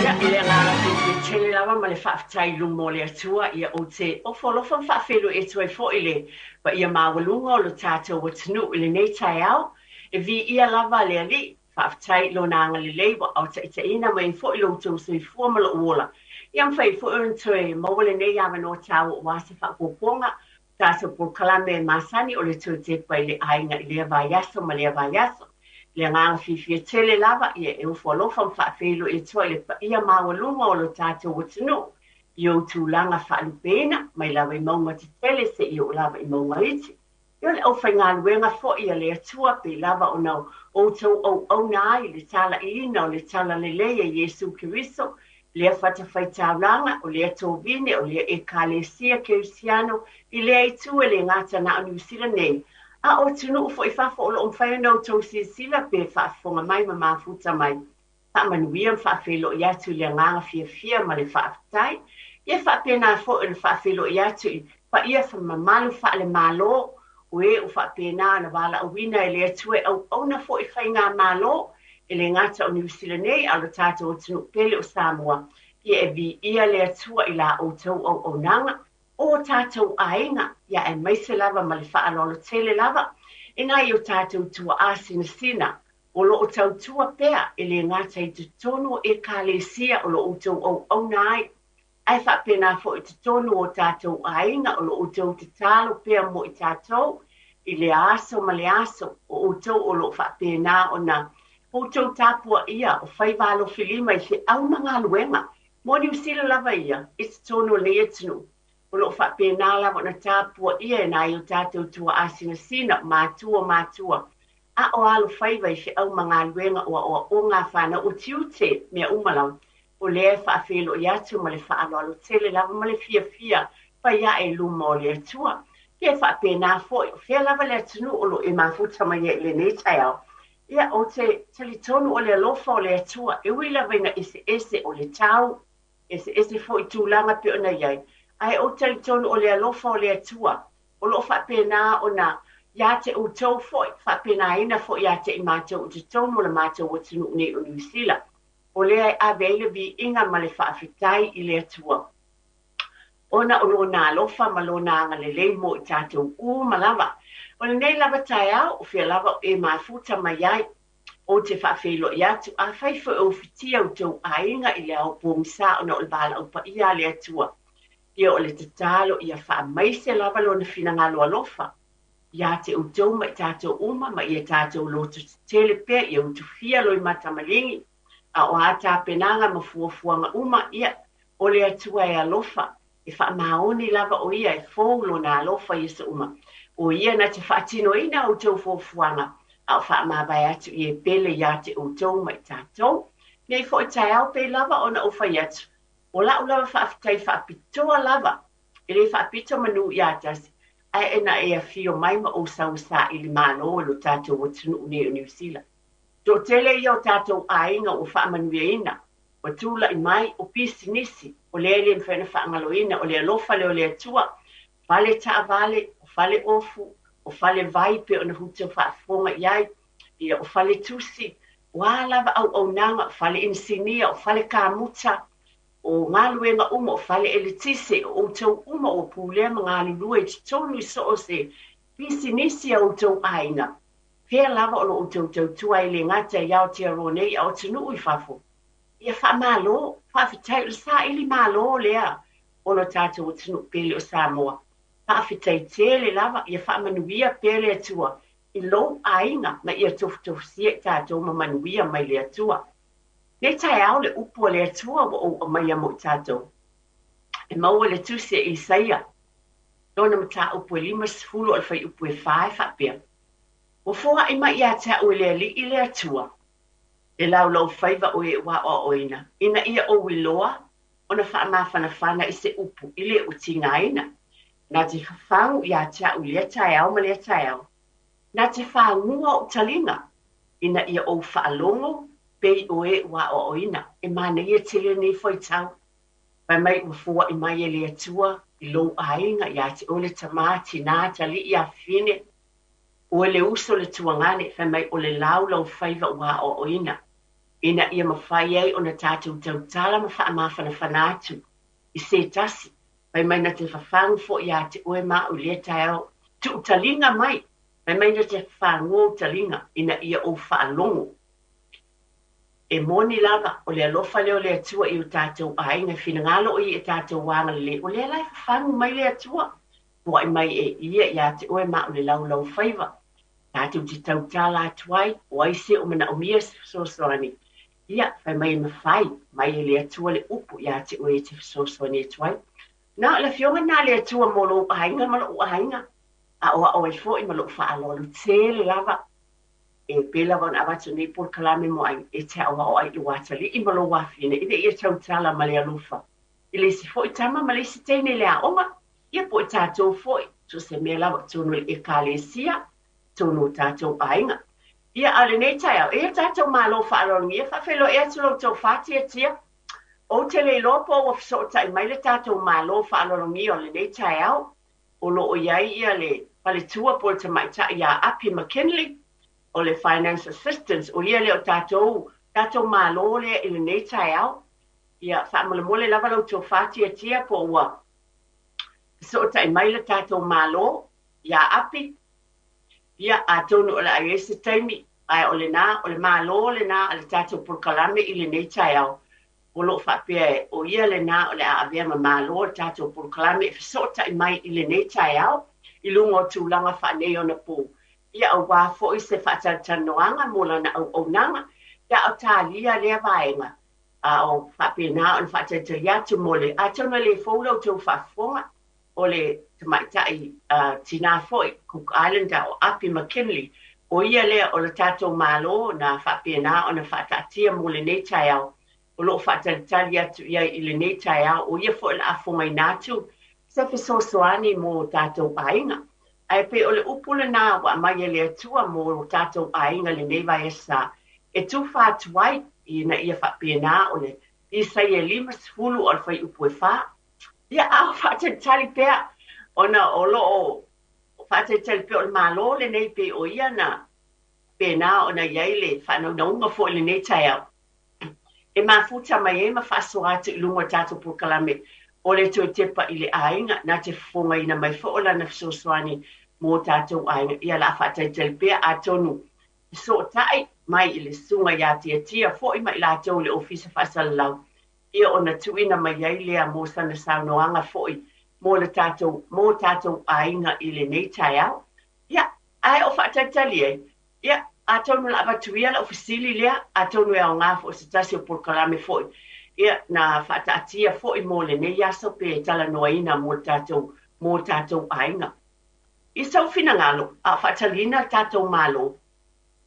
Ile ngala te tele lava ma le whaafitai lumo le atua ia o te ofolofa whaafelo e tuai fo ile pa ia mawalunga o lo tātou wa tunu ile nei tai au e vi ia lava le ali whaafitai lo nanga le leiwa au ta ita ina mai fo ilo tau sui fua ma lo uola ia mwhai fo un tue mawale nei awa no tau o wasa whaakoponga tātou por kalame masani o le tue Tepa ile Aiga ile vaiaso ma le vaiaso le nganga fifia tele lava ia e ufolofa whaafelo e toi le pa ia mawalunga o lo tātou watino i o tūlanga whaalupena mai lava i maunga te tele se i o lava i maunga iti. Ia le au whai ngā luenga fo ia le atua pe lava o nau o tau au nai le tala i ina o le tala le leia Yesu Kiriso le a whatawhai tāulanga o le ato vine o le e kālesia Kirisiano i le aitu e le ngāta na New Zealand nei. A o tunu fo I fafo o lo whaianau tau sila pe whaafonga mai ma mafuta mai. Ta manuia whaafelo I atu le nganga fia ma le whaafitai. Ia whaapena fo le whaafelo I atu pa ia whamamalu wha le malo ue o whaapena na wala awina I le atue au na fo I whai ngā malo I le ngata o New Zealand nei a lo tātou o tunu pele o Samoa. Ia e vi ia le atua I la o tau au nanga. O tātou Aiga, ia e maise lava ma le whaalolo tele lava, e nai o tātou tua asina sina, o lo o tau tua pea, e le ngata I te tono e kālesia o lo o tau au nai, ai whapena fo I te tono o tātou Aiga, o lo o tau te talo pea mo I tātou, I le aso ma le aso, o tau o lo whapena o na, o tau tāpua ia, o whaivalo filima I se au mga luenga, mo ni usila lava ia, I te tono le etinu, o lo whapena lava na tāpua ia na I o tātou tua asina sina, mātua. A o alo whaiva I se au mga luenga o ngā whana o tiute mea umalau. O lea whaafelo I atu ma le whaalo tele lava ma le fia, pa ia e luma o le atua. Ke whapena foi, o whea lava le atunu o lo e mafuta mai e le nei au. Ia o te talitonu o le alofa o le atua, e ui lava ina ese o le tau, ese foi tūlanga pe ona iai. Ai o talitonu o le alofa o le atua, o lo whapena o na ia te utou foi, whapena ina foi ia te I mātou o te tono le mātou o tunu nei o New Zealand. O lea aveile vi inga ma le whaafitai I le atua. Ona o lo nā alofa ma lo nā anga le lei mo I tātou malava. O le nei lava tai au, o whia lava e mafuta mai ai, o te whaafelo I atu, a whaifo o whitia o tau Aiga I le au pōmisa o na o le bala au pa ia le atua. Ia o le tatalo ia wha maise lava lo na whina ngalo alofa. Ia te utou mai tātou ma ia tātou loto tele pea ia utu fia lo I matamalingi. A o ata penanga ma fuafuanga ia o le atua e alofa. E wha maoni lava o ia e fōu lo na alofa ia sa O ia na te whaatino ina utou fuafuanga. A o wha mawai atu ia pele ia te utou mai tātou. Nei fo I tai au pe lava o na ufa iatu. O la ulawa whaafitai whaapitoa lava, e le whaapito manu I atasi, ai ena e a fio mai ma o sausa I le malo o lo tātou o tunu ne o New Zealand. Tō tele I o tātou Aiga o whaamanuia ina, o tūla I mai o pisi nisi, o le ele mwhena whaangalo ina, o le alofa le o le atua, whale taavale, o whale ofu, o whale vai pe o na huta whaafonga iai, ia o whale tusi, o alawa au nanga, o whale insinia, o whale kāmuta, o ngā luenga o whale elitise o tau o pūlea ma ngā lulua I te tonu I so o se pisi nisi o tau Aiga. Pea lava o lo o tau tua I le ngata I au te aronei au tunu I whafo. Ia wha malo, whawhitai o sa ili malo lea o lo tātou o tunu pele o Samoa. Whawhitai tele lava, ia wha manuia pele atua I lo Aiga ma ia tofu siek tātou ma manuia mai le atua. Nei tai au le upo le atua o mai mo tātou. E maua le tuse I Isaia. Dona mata upo e 5 al fai upo e 5 whapea. O fua I mai ia ta o le ali I le atua. E lau whaiva o e wa o oina. Ina ia o wiloa, o na whaamawhana I se upo I le utinga ina. Na te whangu ia ta o le tai au ma le tai au. Na te whangua o talinga. Ina ia o whaalongo, pei o e wa o oina, e mana ia tele nei foi tau. Pai mai ufua I mai e le atua, I lo Aiga, ia te ole tamati nā tali ia fine. O le uso le tuangane, pai mai o le lau whaiva wa o oina. ina ia mawhai ai o na tātou tautala ma wha mawhana whanātu I se tasi. Pai mai na te whawhangu fo I a te oe mā o lea taeo tu talinga mai. Pai mai na te whawhangu o talinga ina ia o whaalongo. E moni lava o le alofa leo le atua I o tātou ainga whina ngalo o I e tātou wanga le o lea lai whawhangu mai le atua. Pua mai e ia I a te oe mā o le lau lau whaiva. Tātou te tautala atuai o aise o mana o mia sosoani. Ia, fai mai mawhai, mai e le atua le upu ia te oe te sosoani atuai. Nā, le fionga nā le atua mo lo hainga, ma lo hainga. A oa o e fo I ma lo whaalolu tele lava. E pela wan awatu ni por kalame mo ai, e te awa o ai I watali, I ma lo wafine, I le ia tautala ma le alufa. I le si fo I tama ma le si teine le a onga. Ia po I tātou fo I, so se me lava tonu e ka le sia, tonu tātou ainga. Ia ale nei tai au, ia tātou malo whaalongi, ia whawhelo ea tulo tau whāti a tia. O te le lopo o whasota I mai le tātou malo whaalongi o le nei tai au. O lo o iai ia le pale tua po te mai ta ia api McKinley. O le finance assistance, o ia le o tātou malo le I le nei tai au. Ia whaamole mole lava lau tau whāti a tia po ua. Whasota I mai le tātou malo, ia api. Ia a tonu o le aiese taimi, ai o le nā, o le mālo le nā, a le tātou purkalame I le nei tai au. O lo whapea e, o ia le nā, o le a avea ma mālo le tātou purkalame, e whasota I mai I le nei tai au, I lungo tūlanga whanei o na pō. Ia au wāfo I se whatatanoanga, mola na au nanga, ia au tālia lea vaenga. A o whapea nā, o na whatatariatu mole, a tonu le fōlau tau whafonga, o le te maitai tina foi, Cook Islander o api McKinley, o ia lea o le tātou malo na whapena o na whatatia mo le nei tai au, o lo whataritari atu ia I le nei tai au, o ia fo le afonga I nātu, se whesosoani mo tātou ainga. Ai pe o le upule nā wa mai le atua mo tātou ainga le nei vai esa, e tu whātuai I na ia whapena o le isa ia limas fulu o le whai upu e wha. Ia au whataritari pea, ona o lo o whataritari pea o le malo le nei pe o ia na pena ona iai le whanaunga fo le nei tai au. E mafuta mai e ma whasoa atu I lunga tātou pūkalame o le tō tepa I le ainga na te whonga ina mai fo o lana whasosoani mō tātou ainga. Ia la whataritari pea a tonu so tai mai I le sunga ia tia fo I mai la tau le ofisa whasalalau. Ia ona tuina mai ai lea mō sana saunoanga foi mō tātou ainga I le nei tai au. Ia, ai o whataitali ai. Ia, a tonu la abatuia la ofisili lea, a tonu e au ngā fo se tasi o purkalame foi. Ia, na whataatia foi mō le nei aso pe tala noaina mō tātou ainga. I sau fina ngalo, a whatalina tātou malo.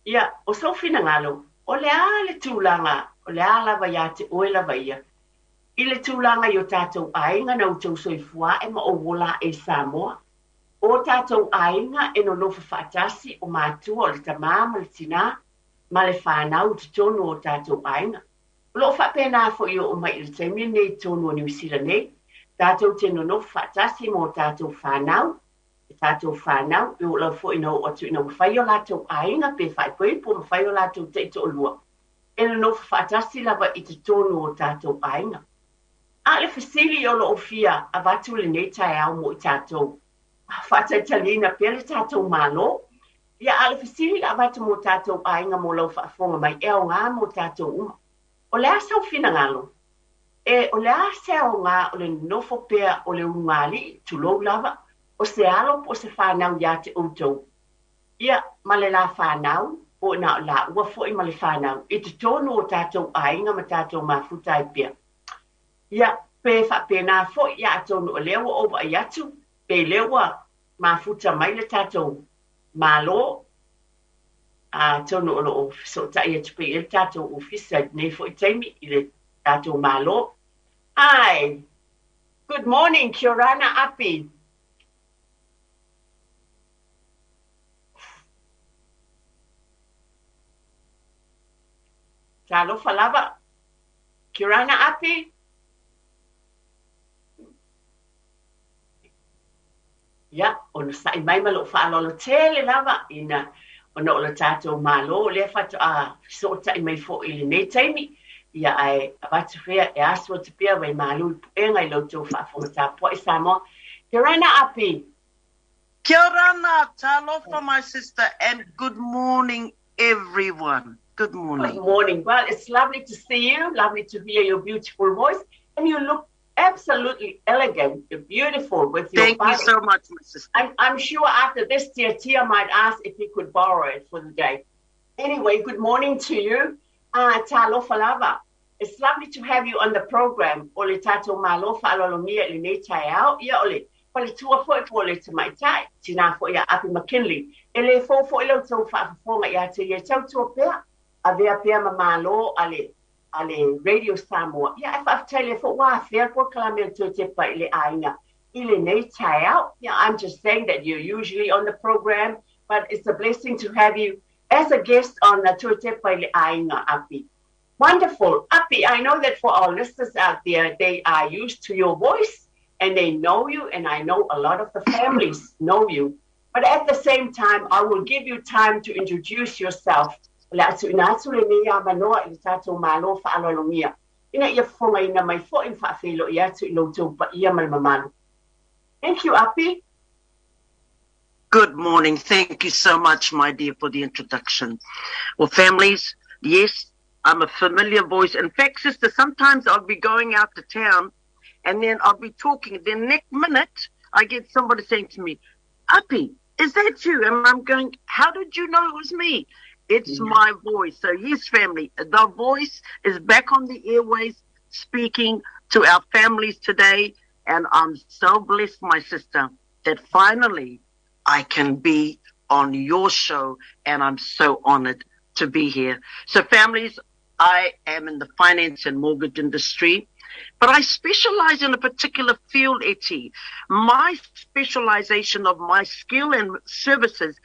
Ia, o sau fina ngalo, o le a le tūlanga, o le a lava ia te oe lava ia. I le tūlanga I o tātou ainga na utau soifua e ma o wola e Samoa. O tātou ainga e no lofa whaatasi o mātua o le tamama le tina, ma le whanau te tonu o tātou ainga. Lo whapena fo I o mai le taimi nei tonu o New Zealand nei. Tātou te no lofa whaatasi mo tātou whanau, tātou whanau, I o lau fo ina o atu ina mwhai o lātou ainga pe whai koe po mwhai o lātou teito o lua. E no lofa whaatasi lava I te tonu o tātou ainga. A le fasili o lo ofia a watu le nei tai au mo I tātou. Whataitalina pia le tātou malo. Ia a le fasili a watu mo tātou ainga mo lau whaafonga mai e o ngā mo tātou uma. O le asau fina ngalo. E o le asau ngā o le nofo pia o le ungali tulou lava. O se alo po se whanau ia te outou. Ia ma le la whanau o na la ua fo I ma le whanau. E te tonu o tātou ainga ma tātou mafutai pia. Ia, pe whapena fo ia atonu o lewa o wa iatu, pe lewa mafuta mai le tātou malo, a tonu o lo o so tai atu pe il tātou ofisa nei fo I taimi I le tātou malo. Hi, good morning, Kiorana Api. Talofa lava, Kiorana Api. Ia, ona sa'i mai ma lo whaalolo tele lava ina ona o le tātou mālo, le whatu a so tai mai fo I le nei taimi, ia ai watu whea e aso te pia wai mālo I puenga I loto whaafonga tā po I Samoa. Te raina api. Kia ora, talofa, my sister, and good morning, everyone. Good morning. Good morning. Well, it's lovely to see you, lovely to hear your beautiful voice, and you look absolutely elegant. You're beautiful with your Thank you so much, my sister. I'm sure after this, Tia might ask if he could borrow it for the day. Anyway, good morning to you. Talofa lava. It's lovely to have you on the program. Ole tato malofa alolomia ili nei tai au. Ia ole. Pale tua foi le te mai tai. Tina foi ia api McKinley. Ele fo ilo tau whaafonga ia te ia tau tua pea. A vea pea mamalo ale Radio Samoa. Ia e whaaftaile fo wā whea kua kalamea tua Tepa ile Aiga. Ile nei tai au. Yeah, I'm just saying that you're usually on the program, but it's a blessing to have you as a guest on the tua Tepa ile Aiga api. Wonderful. Api, I know that for our listeners out there, they are used to your voice and they know you, and I know a lot of the families know you. But at the same time, I will give you time to introduce yourself. Thank you, Api. Good morning. Thank you so much, my dear, for the introduction. Well, families, yes, I'm a familiar voice. In fact, sister, sometimes I'll be going out to town and then I'll be talking. Then next minute, I get somebody saying to me, Api, is that you? And I'm going, how did you know it was me? It's my voice. So yes, family, the voice is back on the airways speaking to our families today. And I'm so blessed, my sister, that finally I can be on your show. And I'm so honored to be here. So families, I am in the finance and mortgage industry, but I specialize in a particular field, Eti. My specialization of my skill and services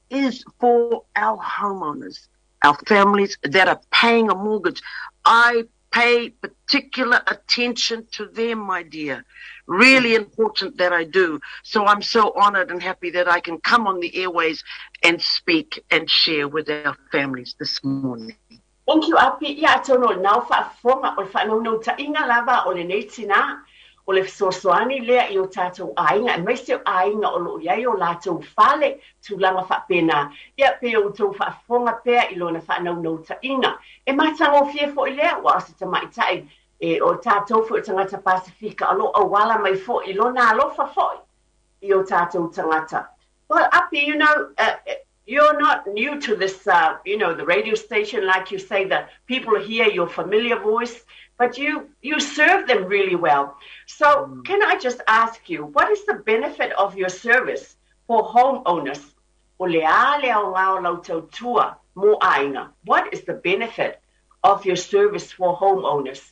is for our homeowners, our families that are paying a mortgage. I pay particular attention to them, my dear. Really important that I do. So I'm so honored and happy that I can come on the airways and speak and share with our families this morning. Thank you, Api. Ia tono nau whaafonga o whanau no ta inga lava o le neitina o le sosoani lea I o tātou ainga. E meiseo ainga o lo iai o lātou whale tūlanga whapena. Ia pe o tau whaafonga pea I lona whanau no ta inga. E mātango fie fo I lea wa asa ta maitai o tātou fo I tangata Pasifika alo o wala mai fo I lona alofa fo I o tātou tangata. Well, Api, you know, you're not new to this, the radio station, like you say, that people hear your familiar voice, but you serve them really well. So can I just ask you, what is the benefit of your service for homeowners? What is the benefit of your service for homeowners?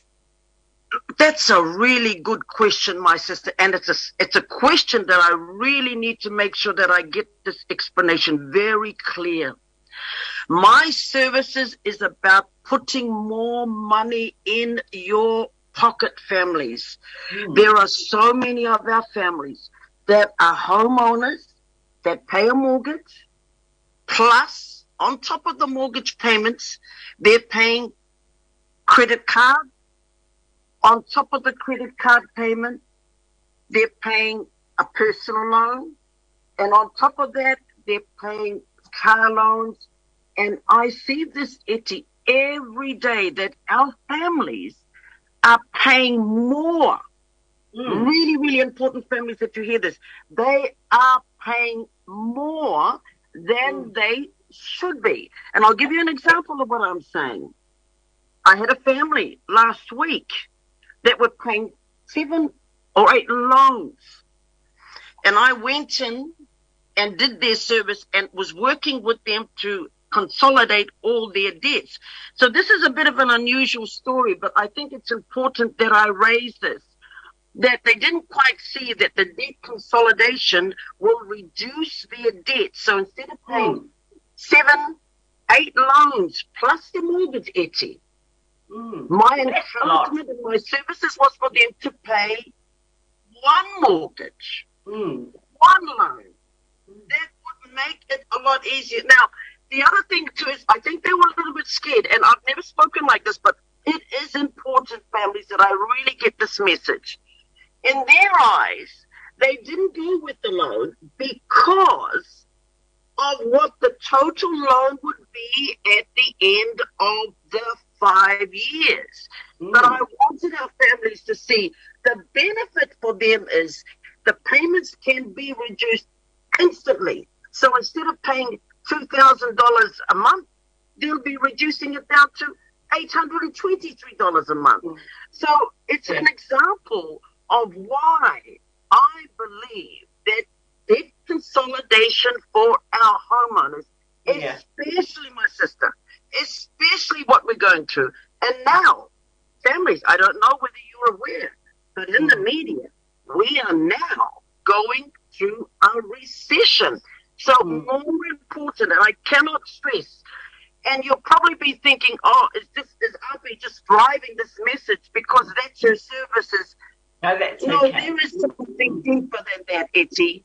That's a really good question, my sister, and it's a question that I really need to make sure that I get this explanation very clear. My services is about putting more money in your pocket, families. There are so many of our families that are homeowners that pay a mortgage, plus on top of the mortgage payments, they're paying credit card. On top of the credit card payment, they're paying a personal loan. And on top of that, they're paying car loans. And I see this, Eti, every day that our families are paying more. Really, really important families that you hear this. They are paying more than they should be. And I'll give you an example of what I'm saying. I had a family last week that were paying 7 or 8 loans. And I went in and did their service and was working with them to consolidate all their debts. So this is a bit of an unusual story, but I think it's important that I raise this, that they didn't quite see that the debt consolidation will reduce their debt. So instead of paying 7, 8 loans plus the mortgage, Eti, my encouragement and my services was for them to pay 1 mortgage, 1 loan. That would make it a lot easier. Now, the other thing too is I think they were a little bit scared, and I've never spoken like this, but it is important, families, that I really get this message. In their eyes, they didn't go with the loan because of what the total loan would be at the end of the 5 years. But I wanted our families to see the benefit for them is the payments can be reduced instantly. So instead of paying $2,000 a month, they'll be reducing it down to $823 a month. So it's an example of why I believe that debt consolidation for our homeowners, especially my sister, especially what we're going through. And now, families, I don't know whether you're aware, but in the media, we are now going through a recession. So more important, and I cannot stress, and you'll probably be thinking, oh, is Api just driving this message because that's her services? No, that's no, okay. There is something deeper than that, Etty.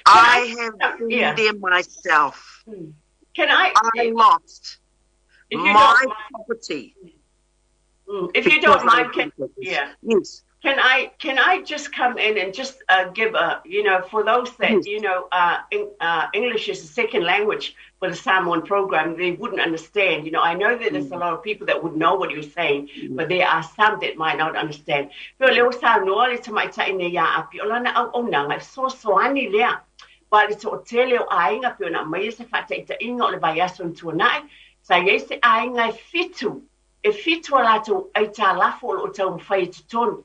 I have been there myself. I lost my property. If you don't mind, yes. Can I just come in and just give a, for those that, English is a second language for the Samoan program, they wouldn't understand. I know that there's a lot of people that would know what you're saying, but there are some that might not understand. Pero leo sa noa le tamai ta ine ya api ola na au nanga so ani lea. Ba le to tele o ainga pe na mai se fa ta inga o le vai aso tu nai. Sa ye se ainga fitu. E fitu ala to ai ta lafo o tau fai tonu.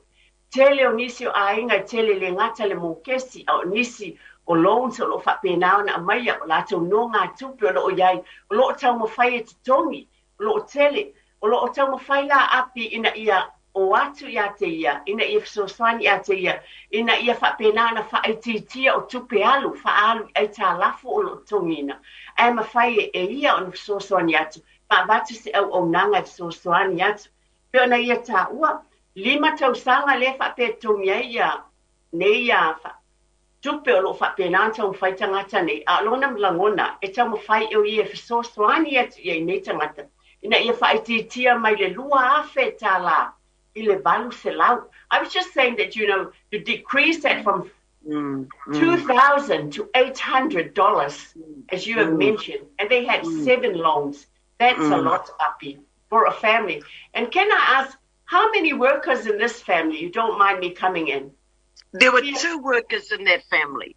Tele o nisi o ainga tele le ngata le mokesi o nisi o loan so lo fa pena na mai o la to no nga tupe o lo yai o lo tau mo fai tongi o lo tele o lo tau mo fai la api ina ia o atu ia te ia ina ia so swani ia te ia ina ia fa pena na fa ititia o tupe alu fa alu ai ta lafu o lo tongina ai ma fai e ia o so swani atu pa vatu se o nanga so swani atu pe na ia ta ua lima tau sanga le fa pe tongia ia ne ia fa tupe o lo fa pena tau fai tangata nei a lona mlangona e tau mo fai o ia fa so swani atu ia nei tangata ina ia fa ititia mai le lua afe ta la ile valu se lau. I was just saying that, to decrease that from $2,000 to $800, as you have mentioned, and they had 7 loans. That's a lot, Api, for a family. And can I ask, how many workers in this family? You don't mind me coming in? There were 2 workers in that family.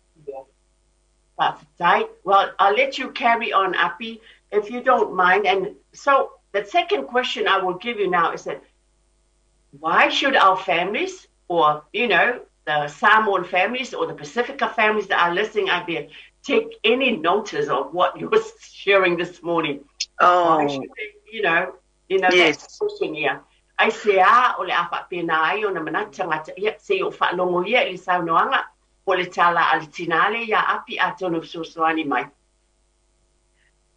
Right. Well, I'll let you carry on, Api, if you don't mind. And so the second question I will give you now is that, why should our families, or, the Samoan families or the Pacifica families that are listening out there, take any notice of what you were sharing this morning? Oh. Why should they, that's the question here. I say, ole apa pena ai o na manatanga ia se o fa longo ia I sa noanga o le tala altinale ya api atono sosoani mai.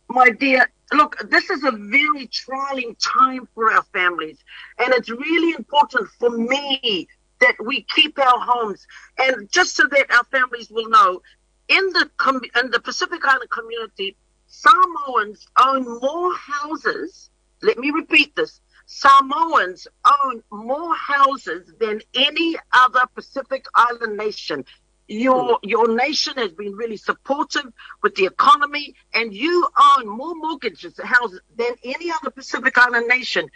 My dear, look, this is a very trying time for our families, and it's really important for me that we keep our homes. And just so that our families will know, in the Pacific Island community, Samoans own more houses. Let me repeat this. Samoans own more houses than any other Pacific Island nation. Your nation has been really supportive with the economy, and you own more mortgages, houses than any other Pacific Island nation.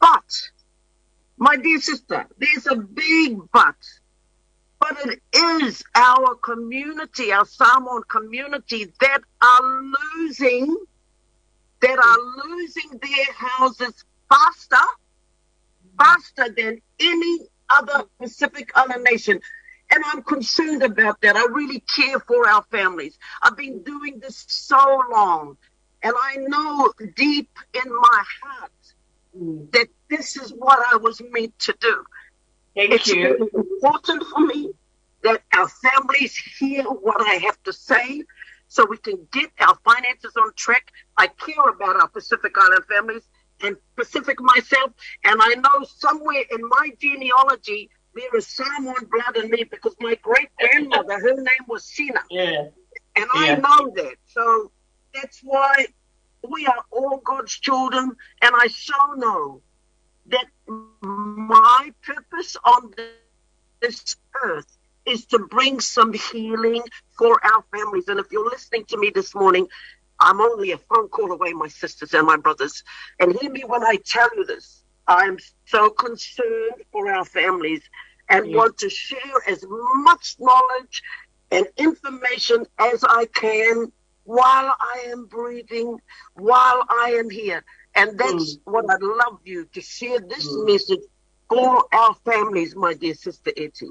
But, my dear sister, there's a big but. But it is our community, our Samoan community, that are losing their houses faster than any other Pacific Island nation. And I'm concerned about that. I really care for our families. I've been doing this so long. And I know deep in my heart that this is what I was meant to do. It's really important for me that our families hear what I have to say so we can get our finances on track. I care about our Pacific Island families and Pacific myself. And I know somewhere in my genealogy, there is Samoan blood in me because my great-grandmother, her name was Sina. Yeah. And I know that. So That's why we are all God's children, and I so know that my purpose on this earth is to bring some healing for our families. And if you're listening to me this morning, I'm only a phone call away, my sisters and my brothers. And hear me when I tell you this. I'm so concerned for our families and want to share as much knowledge and information as I can while I am breathing, while I am here. And that's what I'd love you to share this message for our families, my dear sister Etty.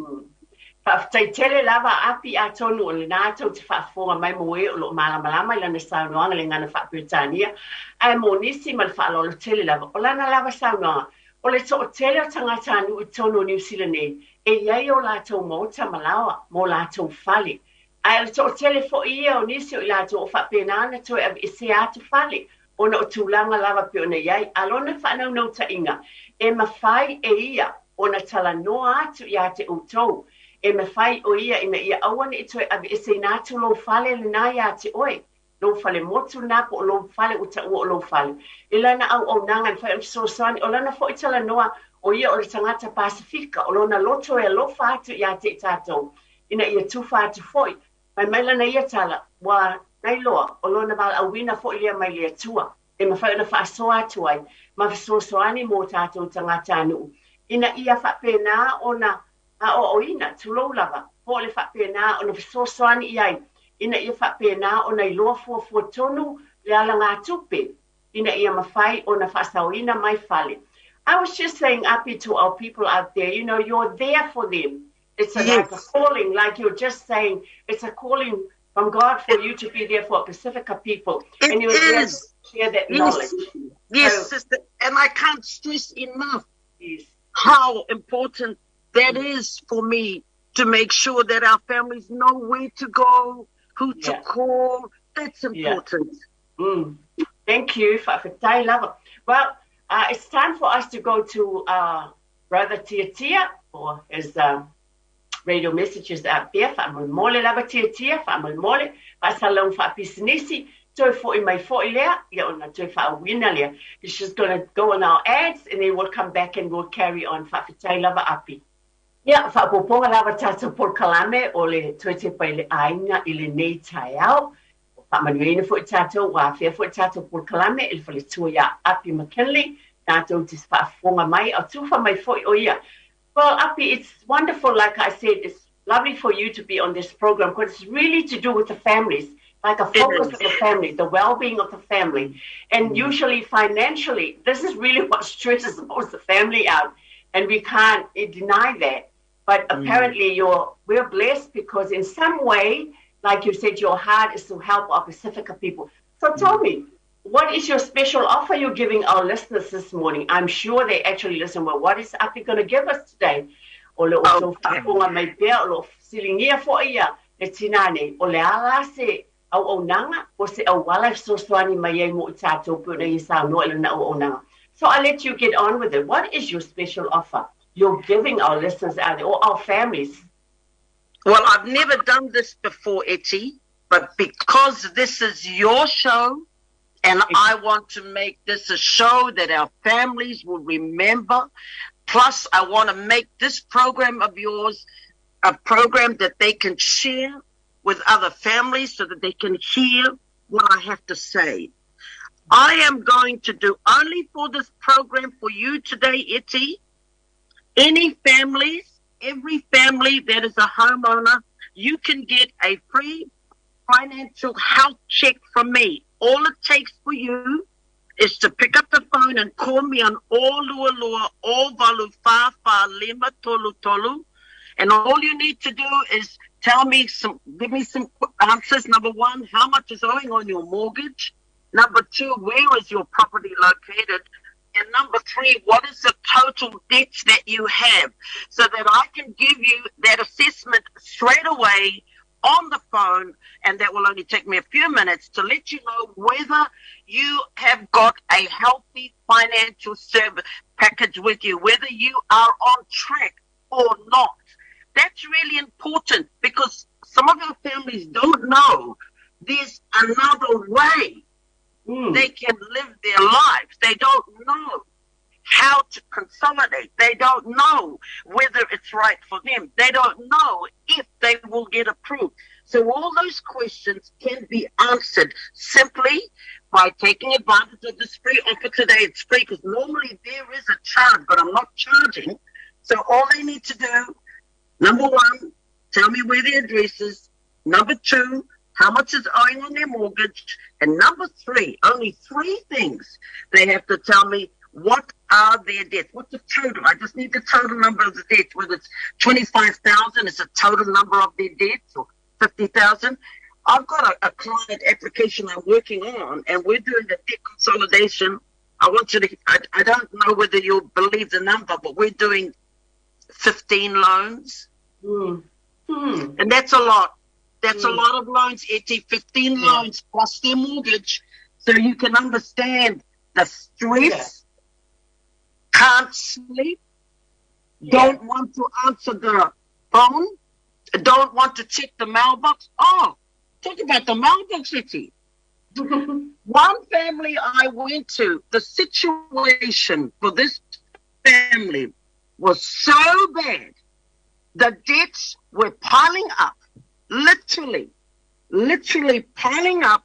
Tele lava api a tonu o le nā tau te whaafonga mai moe o lo malama i lana saunoanga le ngana whaapirtania. Ai mo nisi ma le whaalolo tele lava. O lana lava saunoanga. O le to o tele o tangata anu i tonu o New Zealand e iai o lātou mauta malawa, mo lātou whale. Ai le to o tele fo ia o nisi o i lātou o whaapenana toi av ese atu whale. Ona o tūlanga lava pe ona iai. Alona whanau nau ta inga. E mawhai e ia. Ona tala noa atu i ate utou. E me fai o ia ina ia awane i toi avi ese nātu lo fale le nā ia te oe. Lo fale motu nā po lo fale uta ua o lo fale. I lana au nanga i fai am sosani. O lana fo i tala noa o ia o le tangata Pasifika. O lona loto e lo fatu i ate i tātou. Ina ia tufa atu foi. Mai lana ia tala. Wa nai loa. O lona wala awina fo i lia mai lia tua. E ma fai ona wha asoa atu ai. Ma fisosoani mo tātou tangata anu. Ina ia wha pēnā ona o ina tulo lava po le whapena o na fisosoani iai ina ia whapena o na iloa fua tonu le ala ngā tupe ina ia mawhai o na whasauina mai whale. I was just saying api to our people out there, you know, you're there for them. It's like a calling, like you're just saying, it's a calling from God for you to be there for Pacifica people. And you're there to share that knowledge. Yes, sister, and I can't stress enough how important that is for me to make sure that our families know where to go, who to call. That's important. Thank you for tai lava. Well, it's time for us to go to Brother Tia, or his radio messages out there. Whamul mole lava Tia, whamul mole. Pasalong whapisinisi. Toi fo I mai fo I lea. Ia ona toi whaawina lea. It's just going to go on our ads and then we'll come back and we'll carry on. Whawhitai lava api. Ia, whaapoponga lava tātou por kalame o le toi te pai le ainga I le nei tai au. Whaamanuina fo I tātou, wā whea fo I tātou por kalame, il whale tua ia api McKinley, tātou te whaafonga mai, au tuwha mai fo I o ia. Well, api, it's wonderful, like I said, it's lovely for you to be on this program, because it's really to do with the families, like a focus of the family, the well-being of the family. And usually financially, this is really what stresses most the family out. And we can't deny that. But apparently we're blessed because in some way, like you said, your heart is to help our Pacifica people. So tell me, what is your special offer you're giving our listeners this morning? I'm sure they actually listen. Well, what is Api going to give us today? O le oto whakonga mai pea, o lo silingia fo ia, le tinane, o le ala se au nanga, o se au wala sosoani mai ei mo I tātou puna I sa no ele na au nanga. So I'll let you get on with it. What is your special offer you're giving our listeners out there, or our families? Well, I've never done this before, Etty, but because this is your show, and I want to make this a show that our families will remember, plus I want to make this program of yours a program that they can share with other families so that they can hear what I have to say. I am going to do only for this program for you today, Etty, any families, every family that is a homeowner, you can get a free financial health check from me. All it takes for you is to pick up the phone and call me on Olualua, Ovalu, Fafa, Lima, Tolu, Tolu. And all you need to do is give me some answers. Number one, how much is owing on your mortgage? Number two, where is your property located? And number three, what is the total debts that you have? So that I can give you that assessment straight away on the phone, and that will only take me a few minutes to let you know whether you have got a healthy financial service package with you, whether you are on track or not. That's really important because some of our families don't know there's another way they can live their lives. They don't know how to consolidate. They don't know whether it's right for them. They don't know if they will get approved. So all those questions can be answered simply by taking advantage of this free offer today. It's free because normally there is a charge, but I'm not charging. So all they need to do, number one, tell me where the address is. Number two, how much is owing on their mortgage. And number three, only three things they have to tell me. What are their debts? What's the total? I just need the total number of the debts, whether it's 25,000, it's a total number of their debts, or 50,000. I've got a client application I'm working on, and we're doing the debt consolidation. I want you to, I don't know whether you'll believe the number, but we're doing 15 loans. And that's a lot. That's a lot of loans, Etty. 15 loans plus their mortgage. So you can understand the stress. Can't sleep, don't want to answer the phone, don't want to check the mailbox. Oh, talk about the mailbox, Etty. One family I went to, the situation for this family was so bad. The debts were piling up, literally piling up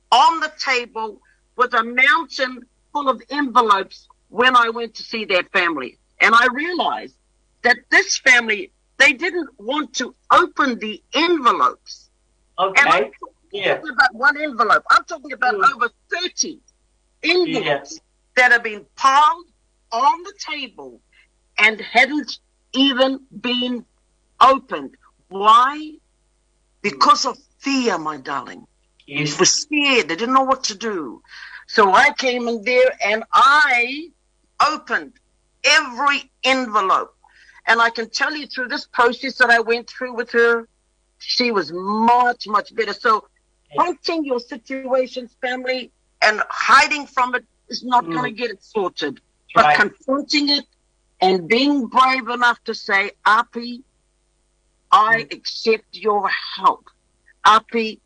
on the table with a mountain full of envelopes when I went to see that family. And I realized that this family, they didn't want to open the envelopes. Okay. And I'm talking about one envelope. I'm talking about over 30 envelopes that have been piled on the table and hadn't even been opened. Why? Because of fear, my darling. Yes. They were scared. They didn't know what to do. So I came in there and I opened every envelope. And I can tell you through this process that I went through with her, she was much, much better. So hunting your situations, family, and hiding from it is not going to get it sorted. But confronting it and being brave enough to say, Api, I accept your help. Api,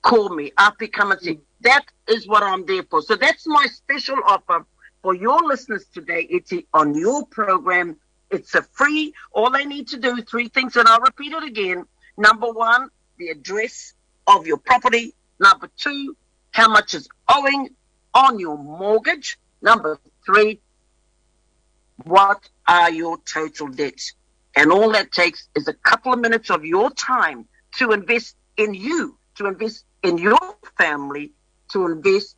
call me. Api, come and see. That is what I'm there for. So that's my special offer for your listeners today. It's on your program. It's a free. All they need to do, three things, and I'll repeat it again. Number one, the address of your property. Number two, how much is owing on your mortgage. Number three, what are your total debts? And all that takes is a couple of minutes of your time to invest in you, to invest in your family, to invest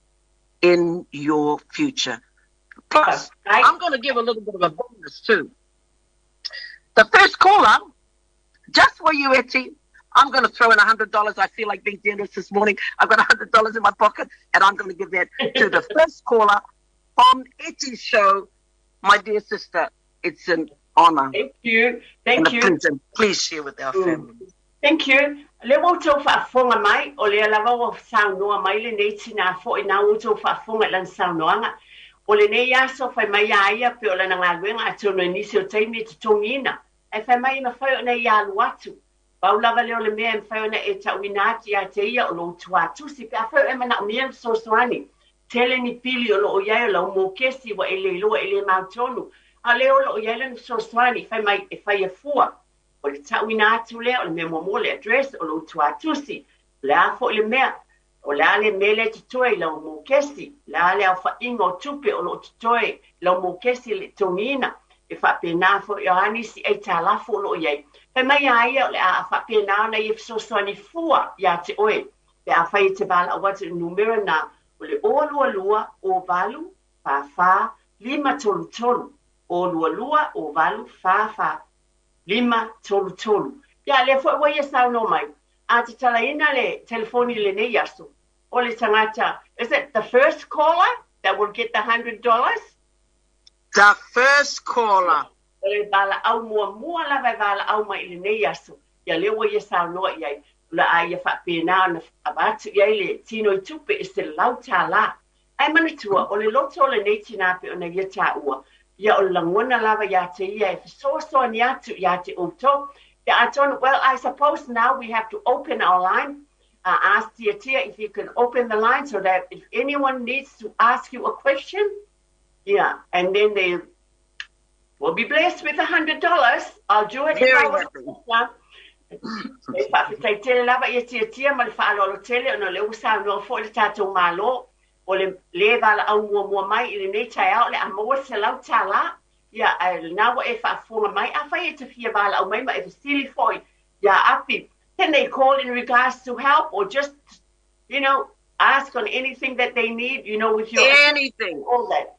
in your future. Plus, I'm going to give a little bit of a bonus too. The first caller, just for you, Etty, I'm going to throw in $100. I feel like being generous this morning. I've got $100 in my pocket, and I'm going to give that to the first caller on Etty's show. My dear sister, it's an honor. Thank you. Thank you. Please share with our family. Thank you. Le woto fa fonga mai o le lava o sang no mai le nei tina fo ina woto fa fonga lan sang no anga o le nei aso fa mai ia pe o le nga ngwenga atu no ni se taimi te tongina e fa mai na fa na ia luatu ba lava le o le me fa na e ta winati a te ia o lo tua tu si ka fa e mana mi so swani tele ni pili o lo ia lo mo kesi wa ele lo ele mautonu a le o lo ia le so swani fa mai e fa ia fua o le tauina atu lea o le mea momo le address o lo tua tusi le a fo le mea o le ale mele tutoe lau mo kesi le ale au fa ingo tupe o lo tutoe lau mo kesi le tongina e fa pena fo Ioanni si e talafo lo iei pe mai aia o le a fa pena na i fsosoni fua ia te oe le a fai te bala o watu numero na o le o lua lua o valu fa fa lima tolu tolu o lua lua o valu fa fa lima tolu tolu. Ya le fo wa sa no mai. A te talaina le telefoni le nei aso. O le tangata. Is it the first caller that will get the $100? The first caller. O le bala au mua la vai bala au mai le nei aso. Ya le wa sa no ia. La ai fa pena na abatu ia le tino tupe is the lauta la. Ai manitua o le loto le nei tina pe o na ia ta ua. Ya o langona lava ya te ia e so ni atu ya te oto. Ya aton, well, I suppose now we have to open our line. ask Tia if you can open the line so that if anyone needs to ask you a question, and then they will be blessed with $100. I'll do it if I was. E whawhitai tele lava ia tia ma le whaalolo tele ona le usa noa fo le tātou mālo o le wala au mua mai i le nei tai au le amoa se lau tāla ia nawa e whaafonga mai a whai e te fia wala au mai ma e wasili foi ia api. Can they call in regards to help or just, ask on anything that they need, with your... Anything. All that.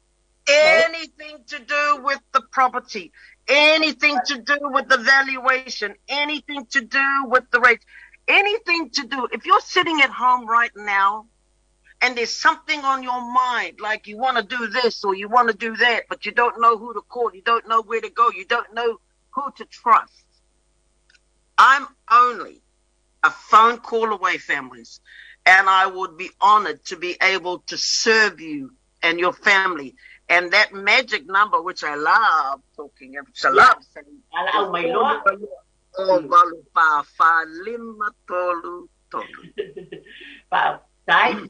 Anything to do with the property. Anything to do with the valuation, anything to do with the rate, anything to do. If you're sitting at home right now and there's something on your mind, like you want to do this or you want to do that, but you don't know who to call, you don't know where to go, you don't know who to trust. I'm only a phone call away, families, and I would be honored to be able to serve you and your family. And that magic number, which I love talking, which I love saying. Oh, my Lord. Wow,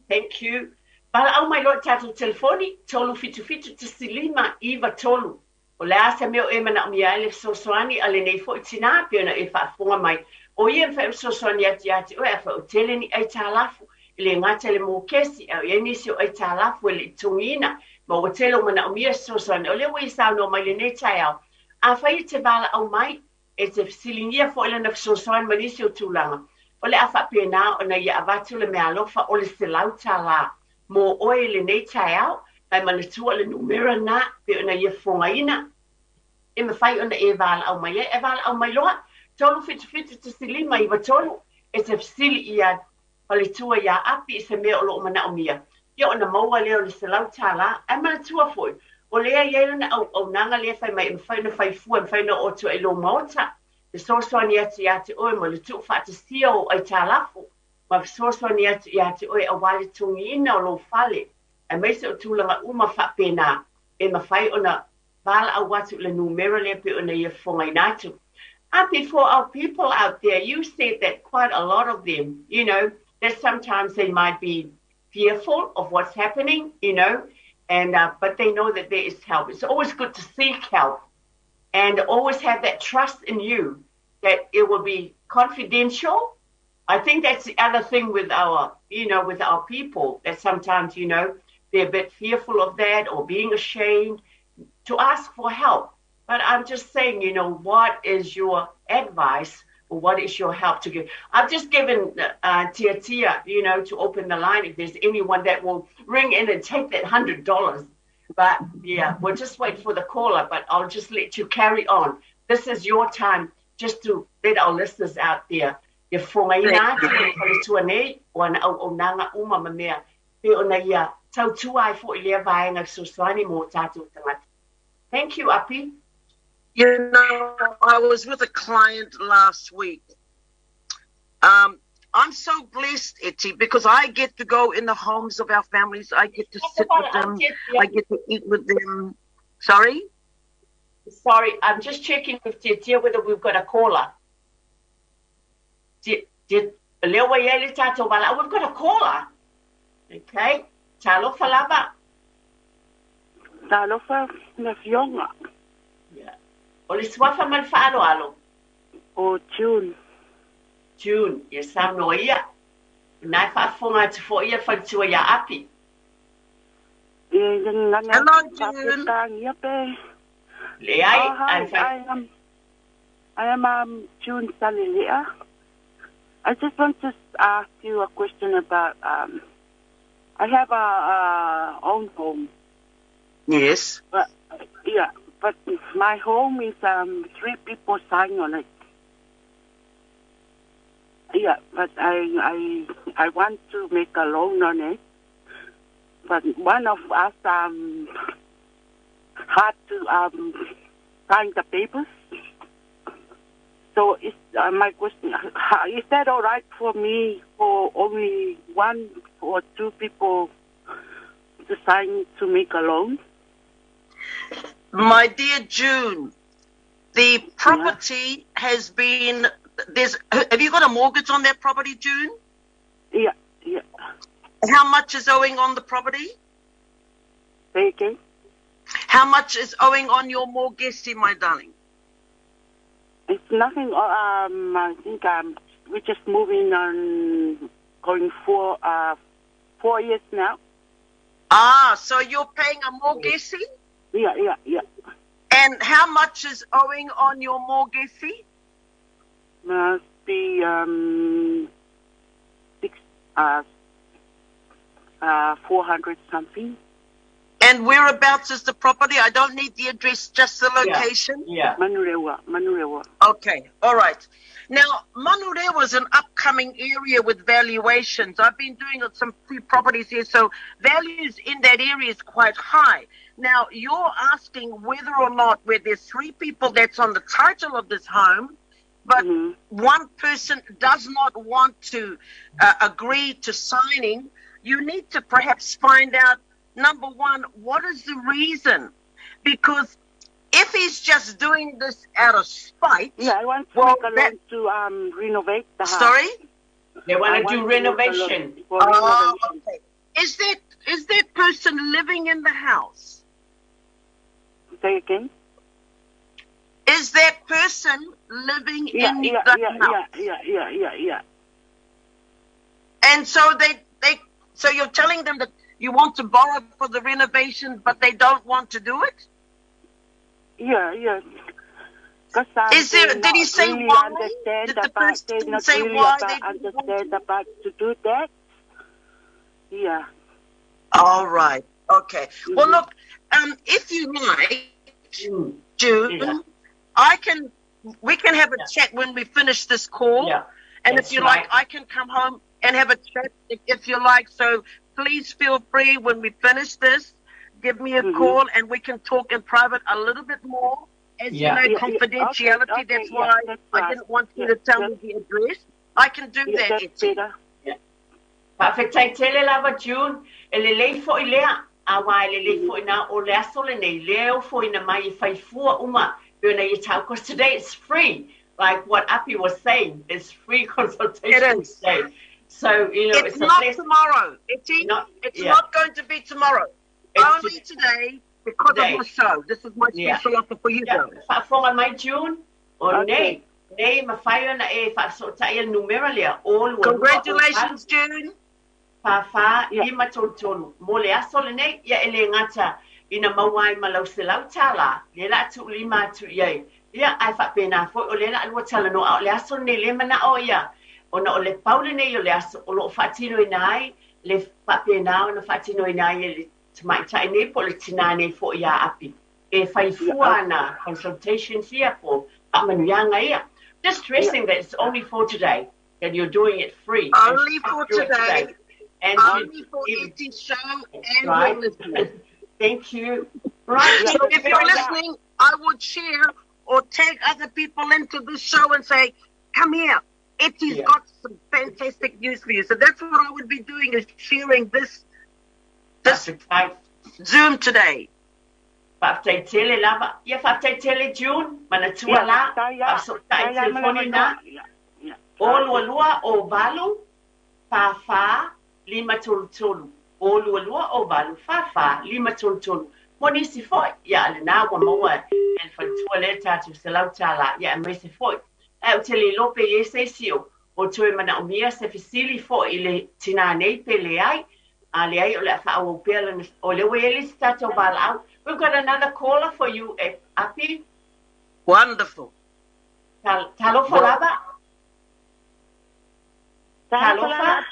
thank you. Oh, my Lord, Tato Telefoni, Tolu Fitu Fitu Tisilima, Eva Tolu. O le asa meo e mana mia ele sosoani ale nei fo itina piona e whaafonga mai. O ia mwha sosoani ati o e wha o tele ni ai tālafu. Ile ngata le mō kesi au ia nisi o ai tālafu ele tungina. Ma o tele o mana o mia sosoani. O le wei sao no mai le nei tai au. A whai te wala au mai e te silingia fo ele na sosoani manisi o tūlanga. O le awha pēnā o na ia avatu le mea alofa o le selau tāla. Mō oe le nei tai au. Ai manatua le numera na pe ona ia fongaina. E me fai ona e wala au mai. E wala au mai loa. Tolu fitu fitu te silima iwa tolu. E te sili ia pale tua ia api i se mea o loo mana o mia. Ia ona maua leo le se lau tāla. Ai manatua foi. O lea ia na au nanga lea fai mai. E me fai na fai fua. Me fai na otua e lo maota. E sosoani ati oe mo le tuu whaata sia o ai tālafu. Ma sosoani ati oe a wale tungi ina o lo fale. E meise o tūlanga uma whapena e mawhai ona wala au watu le numera le pe ona ia whongai nātu. And for our people out there, you said that quite a lot of them, that sometimes they might be fearful of what's happening, and but they know that there is help. It's always good to seek help and always have that trust in you that it will be confidential. I think that's the other thing with our people, that sometimes, they're a bit fearful of that or being ashamed to ask for help. But I'm just saying, what is your advice or what is your help to give? I've just given Tia, to open the line if there's anyone that will ring in and take that $100. But, yeah, we'll just wait for the caller, but I'll just let you carry on. This is your time just to let our listeners out there. Ia whongaina tu nei o ana au nanga uma mamea pe ona ia tautua ai fo ilia vaenga sosoani mo tātou tangata. Thank you, Api. I was with a client last week. I'm so blessed, Eti, because I get to go in the homes of our families. I get to sit with them. I get to eat with them. Sorry? Sorry, I'm just checking with Tia whether we've got a caller. We've got a caller. Okay. Talofa lava. Talofa na fionga. Yeah. O le swafa man alo. O JUN. JUN, ia sam no ia. Nai whaafonga te fo ia whaitua ia api. Hello, JUN. Le ai. I am JUN Salilea. I just want to ask you a question about, I have a own home. Yes. But my home is 3 people sign on it. Yeah, but I want to make a loan on it. But one of us had to sign the papers. So my question, is that all right for me, for only 1 or 2 people to sign to make a loan? My dear JUN, the property has been, have you got a mortgage on that property, JUN? Yeah, yeah. How much is owing on the property? Say again? How much is owing on your mortgage, my darling? It's nothing. I think we're just moving on, going for 4 years now. Ah, so you're paying a mortgage? Yeah, yeah, yeah. And how much is owing on your mortgage? Must be 400 something. And whereabouts is the property? I don't need the address, just the location. Yeah. Manurewa. Okay, all right. Now, Manurewa is an upcoming area with valuations. I've been doing some free properties here, so values in that area is quite high. Now, you're asking whether or not, where there's 3 people that's on the title of this home, but one person does not want to agree to signing, you need to perhaps find out, number one, what is the reason? Because if he's just doing this out of spite... Yeah, I want to make a loan to renovate the house. Sorry? They want to do renovation. Oh, okay. Is that person living in the house? Say again? Is that person living in the house? Yeah. And so so you're telling them that you want to borrow for the renovation, but they don't want to do it? Yeah. Did he say really why? Understand Did the about, person not say really why about they didn't want understand to? about to do that? Yeah. All right. Okay. Well, look, if you like, June, we can have a chat when we finish this call. Yeah. And if you like, I can come home and have a chat if you like. So please feel free when we finish this, give me a call and we can talk in private a little bit more. As you know, confidentiality, Okay, that's why I didn't want you to tell me the address. I can do that. That's better. Whawhetai lava June, ele lei fo I lea, awa ele lei fo ina o lea sole nei leo fo ina mai I whaifua uma, pio na I tau, because today it's free, like what Api was saying, it's free consultation today. So, you know, it's not tomorrow. It's not going to be tomorrow. Only today because of my show. This is my special offer for you guys. Whaafonga mai June, o nei mawhaia na e whaasotai numera lea, all congratulations, June. Wha lima tolu. Mo le aso le nei, ia ele ngata ina mawai malau se lau tala, le la tu lima tu iai. Ia ai whapena fo o le la alua tala no au le aso nei le mana o ia. Ona o le paule nei o le aso, o lo whaatino i nai, le whapena o na whaatino i nai le tamai tai nei po le tina nei fo ia Api. E whaifua na consultations here for Amanuianga ia. Just stressing that it's only for today, that you're doing it free. Only for today. And only for ET show and your listeners. Thank you. Right. So if you're listening, I would share or tag other people into this show and say, come here. Etty's got some fantastic news for you. So that's what I would be doing, is sharing this Zoom today. Whaatai tele lava. Ia whaatai tele June. Mana tua la. Whaasotai telefoni na. O lua o valu. Wha lima tolu. O lua o valu. Wha lima tolu. Moni si foi. Ia ale nā wa maua. El whantua le tātu se lau tāla. Ia mai si foi. Au tele lope e se sio. O tue mana o mia se fisili foi ile tina nei pele ai. Ale ai o le wha pela o le wele si tātou vala au. We've got another caller for you, Api. Wonderful. Talofa lava. Talofa.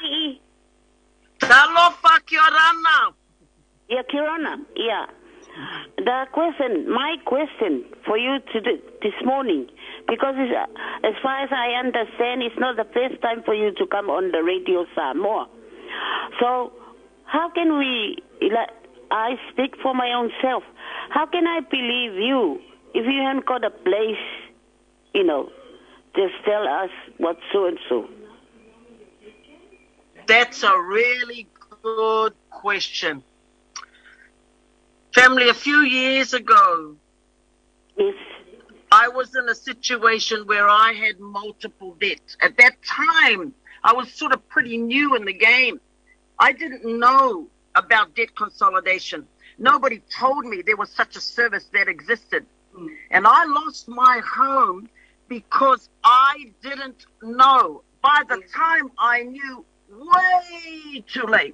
Talofa Kiorana. Yeah, Kirana. Yeah. My question for you this morning, because as far as I understand, it's not the first time for you to come on the radio Samoa. So how can we... I speak for my own self. How can I believe you if you haven't got a place, just tell us what so and so? That's a really good question. Family, a few years ago, yes, I was in a situation where I had multiple debts. At that time, I was sort of pretty new in the game. I didn't know about debt consolidation. Nobody told me there was such a service that existed. And I lost my home because I didn't know. By the time I knew, way too late.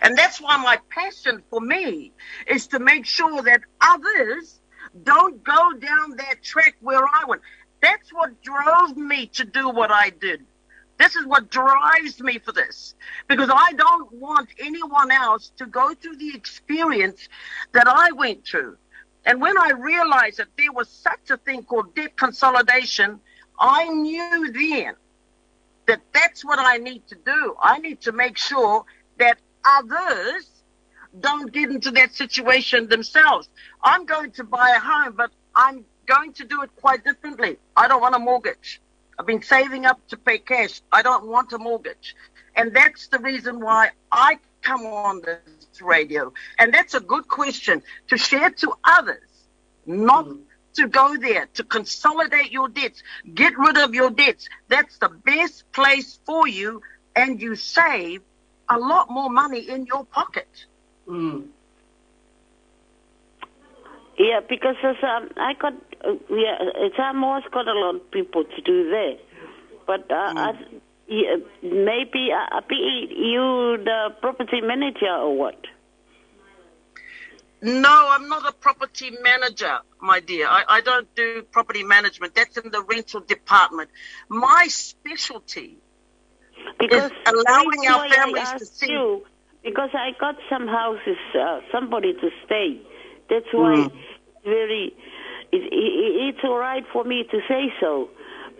And that's why my passion for me is to make sure that others don't go down that track where I went. That's what drove me to do what I did. This is what drives me for this, because I don't want anyone else to go through the experience that I went through. And when I realized that there was such a thing called debt consolidation, I knew then that that's what I need to do. I need to make sure that others don't get into that situation themselves. I'm going to buy a home, but I'm going to do it quite differently. I don't want a mortgage. I've been saving up to pay cash. I don't want a mortgage. And that's the reason why I come on this radio. And that's a good question to share to others, not to go there, to consolidate your debts, get rid of your debts. That's the best place for you, and you save a lot more money in your pocket. Yeah, because I got, Samoa's got a lot of people to do there. But maybe you the property manager or what? No, I'm not a property manager, my dear. I don't do property management. That's in the rental department. My specialty is allowing our families to see. Because I got some houses, somebody to stay. That's why it's all right for me to say so.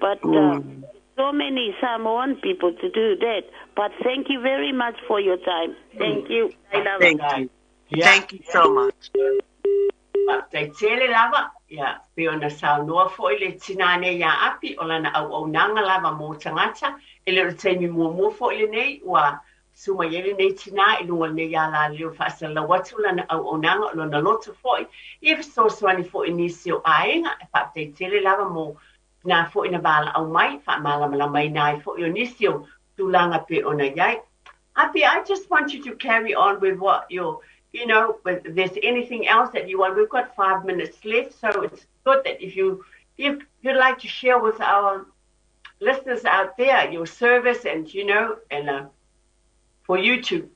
But so many Samoan people to do that. But thank you very much for your time. Thank you. I love it. Thank you so much. Te tele lava, pe ona sa noa fo ile tinane ya api ola na au nanga lava mo tangata ile temi mo fo ile nei wa suma yele nei tina ilunga nei ya la leo fasala watula na au nanga lo na lotu fo if so swani fo inisio ainga pa te tele lava mo na fo ina bala au mai fa mala mai nai fo inisio tulanga pe ona yai api. I just want you to carry on with what you're, if there's anything else that you want. We've got 5 minutes left, so it's good that if you'd like to share with our listeners out there your service and, and for you to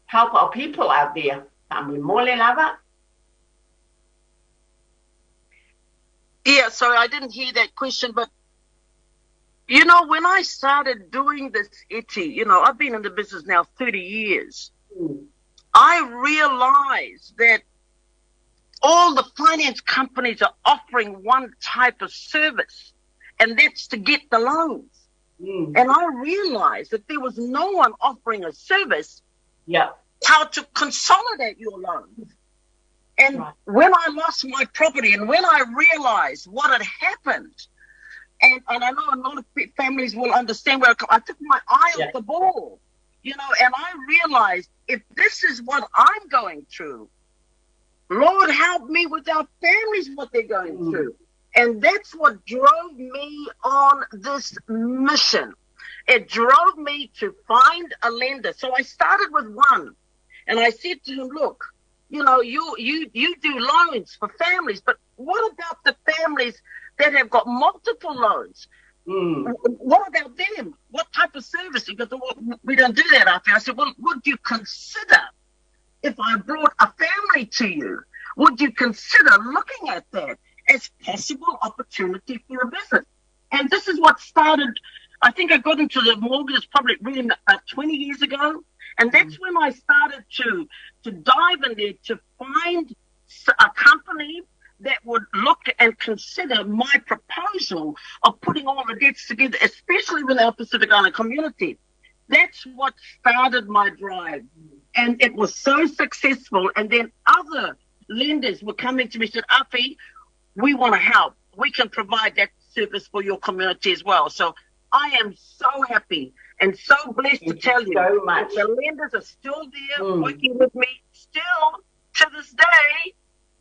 help our people out there. Yeah, sorry, I didn't hear that question, but when I started doing this, I've been in the business now 30 years. I realized that all the finance companies are offering one type of service, and that's to get the loans. And I realized that there was no one offering a service how to consolidate your loans. And when I lost my property and when I realized what had happened, and I know a lot of families will understand where I took my eye off the ball, and I realized if this is what I'm going through, Lord, help me with our families, what they're going through. And that's what drove me on this mission. It drove me to find a lender. So I started with one, and I said to him, look, you do loans for families, but what about the families that have got multiple loans? What about them? What type of service? He goes, well, we don't do that out there. I said, well, would you consider, if I brought a family to you, would you consider looking at that as possible opportunity for a business? And this is what started, I think I got into the mortgage probably really about 20 years ago. And that's when I started to dive in there to find a company that would look and consider my proposal of putting all the debts together, especially with our Pacific Island community. That's what started my drive. And it was so successful. And then other lenders were coming to me and said, Afi, we want to help. We can provide that service for your community as well. So I am so happy and so blessed to tell you so much. The lenders are still there working with me still to this day,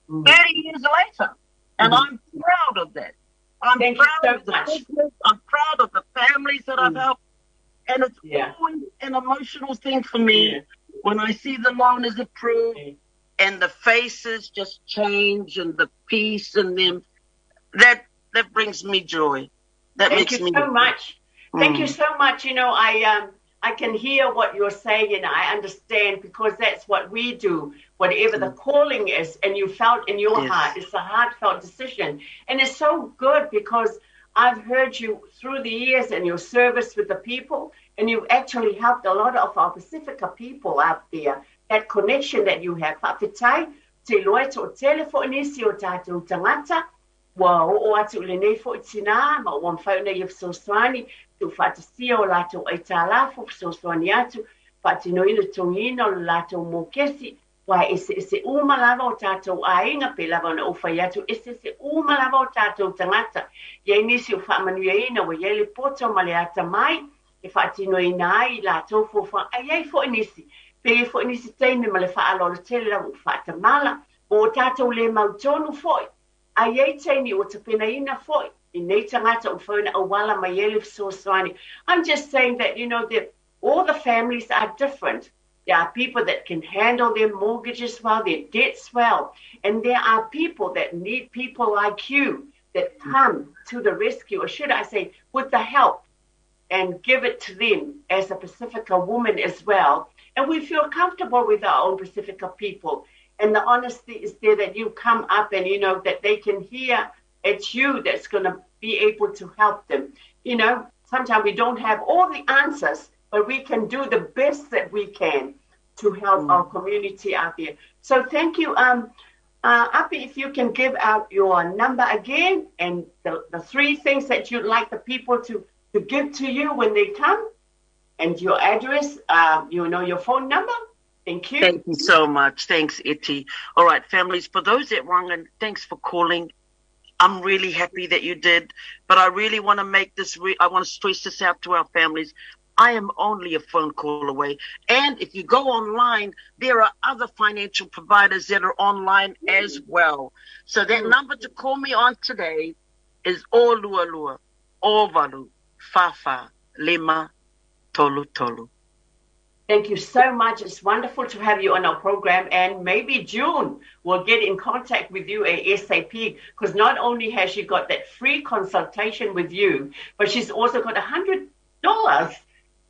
30 years later. And I'm proud of that. I'm Thank proud you so of the much. business. I'm proud of the families that I've helped. And it's always an emotional thing for me when I see the loan is approved and the faces just change and the peace in them. That brings me joy. Thank you so much. Thank you so much. You know, I can hear what you're saying and I understand because that's what we do. Whatever the calling is and you felt in your heart, it's a heartfelt decision. And it's so good because I've heard you through the years and your service with the people, and you've actually helped a lot of our Pacifica people out there. That connection that you have. Whawhitai, te loe to telefo nisi o tātou tangata, wa o atu le nei fo itina, ma o mwhawna i fsoswani, tu whatasia o lātou ai tā lafo fsoswani atu, whatino ina tongina o lātou mokesi, wa ese umalava o tātou ainga pe lava na uwhai atu, ese umalava o tātou tangata. Iei nisi o whamanuia ina wa iei le poto ma le ata mai, e whatino ina ai lātou fofa, ai fo nisi. Pe fo nisi teine ma le whaalo le tele la u whatamala, o tātou le mautonu foi. Ai ei teine o te pena ina foi. I nei tangata o whauna awala mai elif soswani. I'm just saying that, you know, that all the families are different. There are people that can handle their mortgages well, their debts well. And there are people that need people like you that come to the rescue, or should I say, with the help, and give it to them as a Pacifica woman as well. And we feel comfortable with our own Pacifica people. And the honesty is there that you come up and, you know, that they can hear it's you that's going to be able to help them. You know, sometimes we don't have all the answers, but we can do the best that we can to help our community out there. So thank you. Api, if you can give out your number again and the three things that you'd like the people to give to you when they come, and your address, you know, your phone number. Thank you. Thank you so much. Thanks, Iti. All right, families, for those that rang, and thanks for calling. I'm really happy that you did, but I really want to make this, I want to stress this out to our families. I am only a phone call away. And if you go online, there are other financial providers that are online as well. So that number to call me on today is o lua lua, o valu, fafa, lima, tolu tolu. Thank you so much. It's wonderful to have you on our program. And maybe JUN will get in contact with you ASAP, because not only has she got that free consultation with you, but she's also got $100.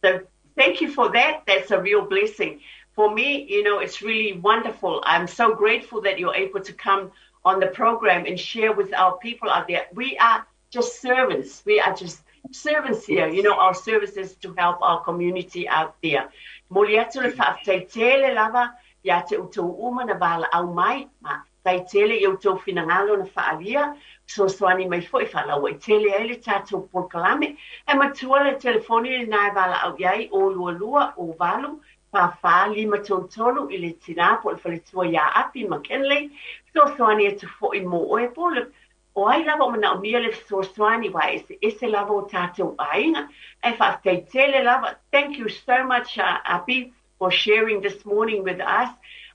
So thank you for that. That's a real blessing. For me, you know, it's really wonderful. I'm so grateful that you're able to come on the program and share with our people out there. We are just servants. We are just servants here. You know, our service is to help our community out there. Moliatu le whaaftaitele lava, ia te utou uma na wala au mai, ma taitele i utou finangalo na whaalia, so soani mai fo I whalaua I tele ele tātou polkalame, e matua le telefoni le nai wala au iai o lua lua o walu, wha lima tolu I le tina po le whaletua ia api makenlei, so soani e tu fo I mo oe po le o ai lava o mana o mia le soani wa ese lava o tātou ainga. E whaaftaitele lava. Thank you so much, Api, for sharing this morning with us.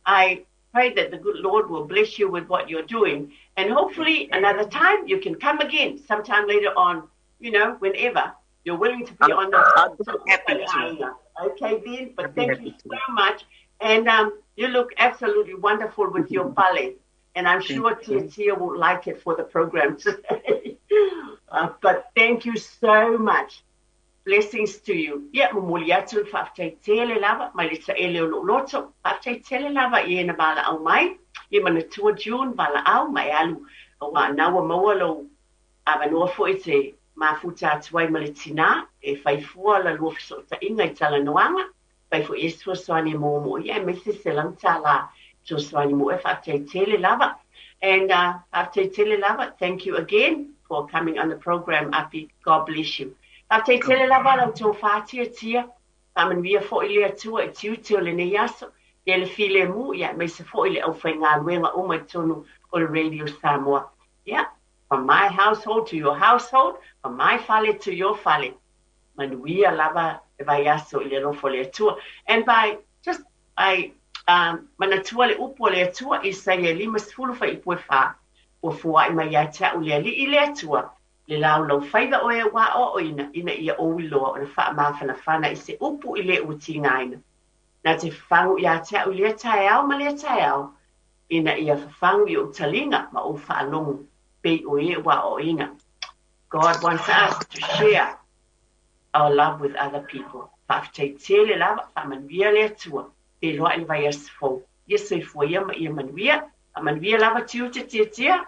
I pray that the good Lord will bless you with what you're doing. And hopefully another time you can come again sometime later on, you know, whenever you're willing to be on the I'll be happy to. Okay, then. But thank you so much. And you look absolutely wonderful with your pale. And I'm sure Tia will like it for the program today. But thank you so much. Blessings to you. Yeah, mumuliatu whaaftaitele lava, mai le taele o loto, whaaftaitele lava I ena bala au mai, I manatua JUN bala au mai alu, o wa nawa mawalo, awanua fo I te mafuta atuai ma le tina, e whaifua la lua fisota inga I tala noanga, whaifua esua soani momo, ia me se selang tala, so soani mo e whaaftaitele lava. And whaaftaitele lava, thank you again for coming on the program, Api. God bless you. Te tele lava lau tō whātia tia, taman via fo I lea tua I tiu teo le ne yaso, ia le file mu, ia me se fo I le au whai ngā luenga o mai tonu o le Radio Samoa. Yeah, from my household to your household, from my fale to your fale. Manuia lava e vai yaso I le rofo lea tua. And by manatua le upo lea tua, I say e lima sfulu whai ipue wha, o fua I mai ai tau lea li I lea tua. le lau whaida o e wā o ina ia ouloa o le wha mawhana whana I se upu I le utingaina. Nā te whangu ia te au lea tae au ma lea tae au, ina ia whangu I o talinga ma o whaanongu, pei o e wā o ina. God wants us to share our love with other people. Whaafitai tele lava, whaamanwia lea tua, e loa I vai asfo. Ia soifua ia ma ia manwia, a manwia lava tiu te tia tia,